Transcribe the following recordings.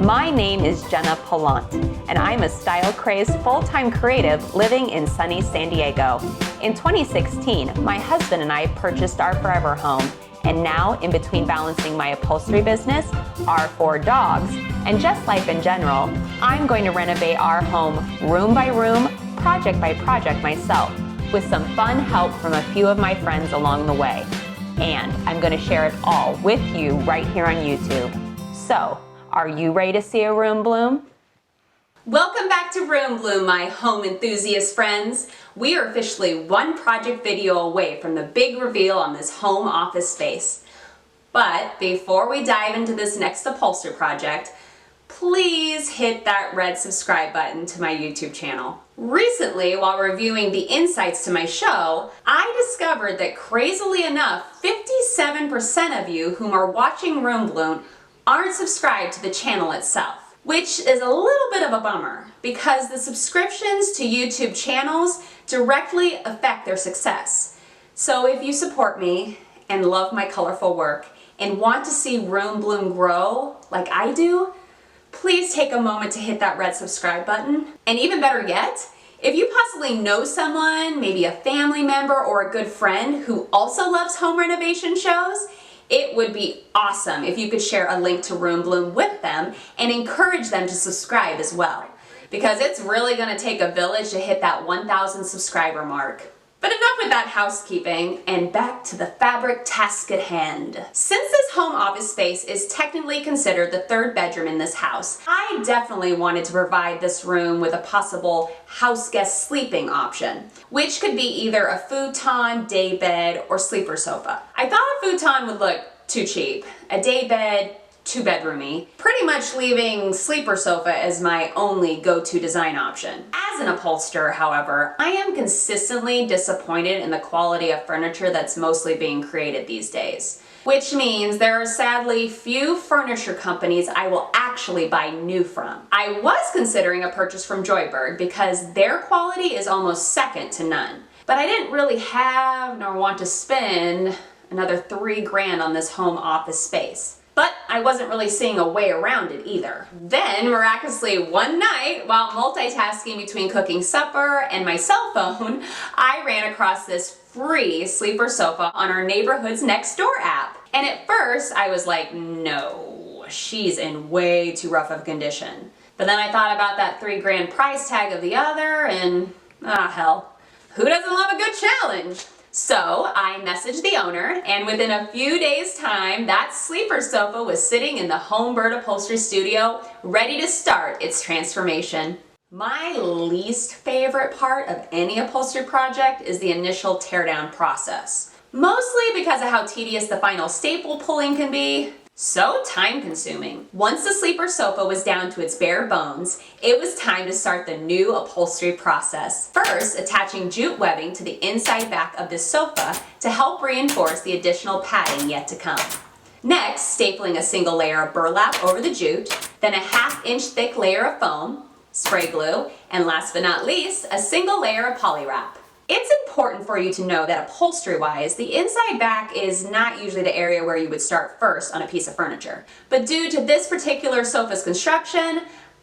My name is Jenna Pilant, and I'm a style-crazed full-time creative living in sunny San Diego. In 2016, my husband and I purchased our forever home, and now, in between balancing my upholstery business, our 4 dogs, and just life in general, I'm going to renovate our home room by room, project by project myself, with some fun help from a few of my friends along the way. And I'm going to share it all with you right here on YouTube. So, are you ready to see a room bloom? Welcome back to Room Bloom, my home enthusiast friends. We are officially one project video away from the big reveal on this home office space. But before we dive into this next upholstery project, please hit that red subscribe button to my YouTube channel. Recently, while reviewing the insights to my show, I discovered that crazily enough, 57% of you whom are watching Room Bloom aren't subscribed to the channel itself, which is a little bit of a bummer because the subscriptions to YouTube channels directly affect their success. So if you support me and love my colorful work and want to see Room Bloom grow like I do, please take a moment to hit that red subscribe button. And even better yet, if you possibly know someone, maybe a family member or a good friend who also loves home renovation shows, it would be awesome if you could share a link to Room Bloom with them and encourage them to subscribe as well. Because it's really going to take a village to hit that 1,000 subscriber mark. But enough with that housekeeping, and back to the fabric task at hand. Since this home office space is technically considered the 3rd bedroom in this house, I definitely wanted to provide this room with a possible house guest sleeping option, which could be either a futon, day bed, or sleeper sofa. I thought a futon would look too cheap. A day bed, too bedroomy, pretty much leaving sleeper sofa as my only go-to design option. As an upholsterer, however, I am consistently disappointed in the quality of furniture that's mostly being created these days. Which means there are sadly few furniture companies I will actually buy new from. I was considering a purchase from Joybird because their quality is almost second to none. But I didn't really have nor want to spend another $3,000 on this home office space. But I wasn't really seeing a way around it either. Then, miraculously, one night, while multitasking between cooking supper and my cell phone, I ran across this free sleeper sofa on our neighborhood's next door app. And at first, I was like, no, she's in way too rough of a condition. But then I thought about that $3,000 price tag of the other, and hell, who doesn't love a good challenge? So I messaged the owner, and within a few days' time, that sleeper sofa was sitting in the Homebird Upholstery studio, ready to start its transformation. My least favorite part of any upholstery project is the initial teardown process. Mostly because of how tedious the final staple pulling can be. So time-consuming. Once the sleeper sofa was down to its bare bones, it was time to start the new upholstery process. First, attaching jute webbing to the inside back of the sofa to help reinforce the additional padding yet to come. Next, stapling a single layer of burlap over the jute, then a 1/2-inch thick layer of foam, spray glue, and last but not least, a single layer of poly wrap. It's important for you to know that upholstery-wise, the inside back is not usually the area where you would start first on a piece of furniture. But due to this particular sofa's construction,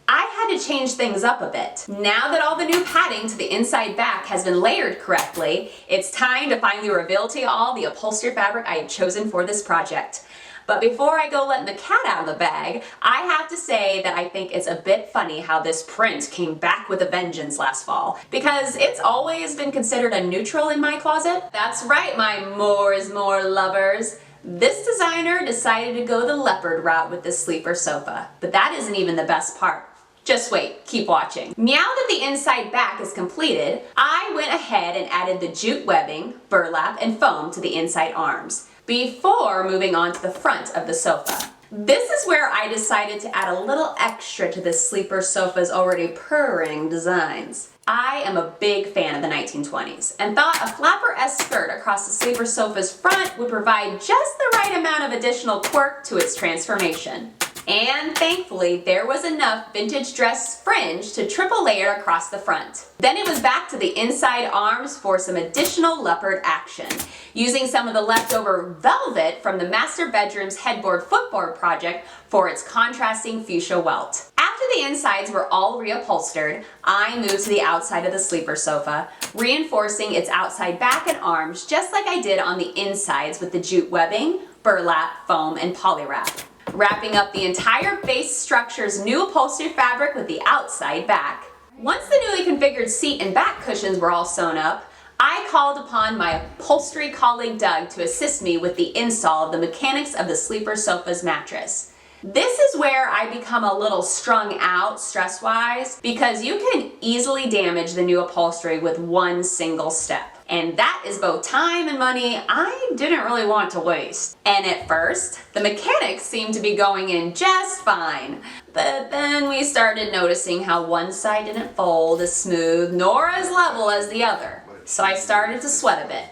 I had to change things up a bit. Now that all the new padding to the inside back has been layered correctly, it's time to finally reveal to you all the upholstery fabric I have chosen for this project. But before I go letting the cat out of the bag, I have to say that I think it's a bit funny how this print came back with a vengeance last fall, because it's always been considered a neutral in my closet. That's right, my more is more lovers. This designer decided to go the leopard route with this sleeper sofa, but that isn't even the best part. Just wait, keep watching. Now that the inside back is completed, I went ahead and added the jute webbing, burlap, and foam to the inside arms, before moving on to the front of the sofa. This is where I decided to add a little extra to this sleeper sofa's already purring designs. I am a big fan of the 1920s and thought a flapper-esque skirt across the sleeper sofa's front would provide just the right amount of additional quirk to its transformation. And thankfully, there was enough vintage dress fringe to triple layer across the front. Then it was back to the inside arms for some additional leopard action, using some of the leftover velvet from the master bedroom's headboard footboard project for its contrasting fuchsia welt. After the insides were all reupholstered, I moved to the outside of the sleeper sofa, reinforcing its outside back and arms just like I did on the insides with the jute webbing, burlap, foam, and polywrap. Wrapping up the entire base structure's new upholstery fabric with the outside back. Once the newly configured seat and back cushions were all sewn up, I called upon my upholstery colleague Doug to assist me with the install of the mechanics of the sleeper sofa's mattress. This is where I become a little strung out stress-wise because you can easily damage the new upholstery with one single step. And that is both time and money I didn't really want to waste. And at first, the mechanics seemed to be going in just fine. But then we started noticing how one side didn't fold as smooth nor as level as the other. So I started to sweat a bit.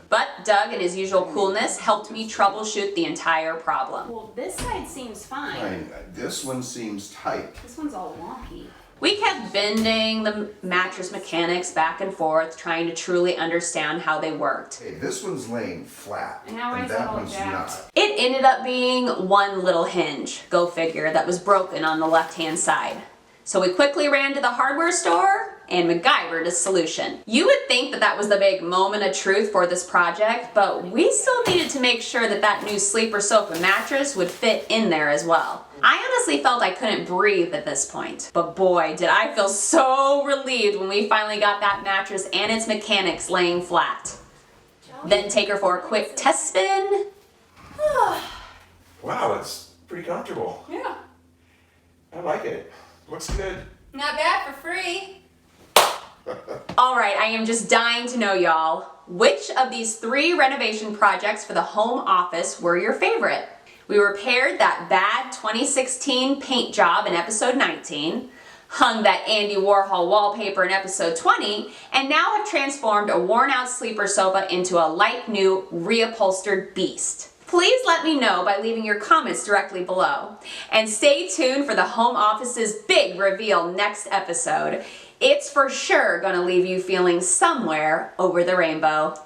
But Doug, in his usual coolness, helped me troubleshoot the entire problem. Well, this side seems fine. This one seems tight. This one's all wonky. We kept bending the mattress mechanics back and forth, trying to truly understand how they worked. Hey, this one's laying flat, and how is that one's not. It ended up being one little hinge, go figure, that was broken on the left-hand side. So we quickly ran to the hardware store and MacGyvered a solution. You would think that that was the big moment of truth for this project, but we still needed to make sure that that new sleeper sofa mattress would fit in there as well. I honestly felt I couldn't breathe at this point, but boy, did I feel so relieved when we finally got that mattress and its mechanics laying flat. Then take her for a quick test spin. Wow, it's pretty comfortable. Yeah. I like it. Looks good. Not bad for free. All right, I am just dying to know, y'all, which of these 3 renovation projects for the home office were your favorite? We repaired that bad 2016 paint job in episode 19, hung that Andy Warhol wallpaper in episode 20, and now have transformed a worn-out sleeper sofa into a like-new, reupholstered beast. Please let me know by leaving your comments directly below. And stay tuned for the home office's big reveal next episode. It's for sure gonna leave you feeling somewhere over the rainbow.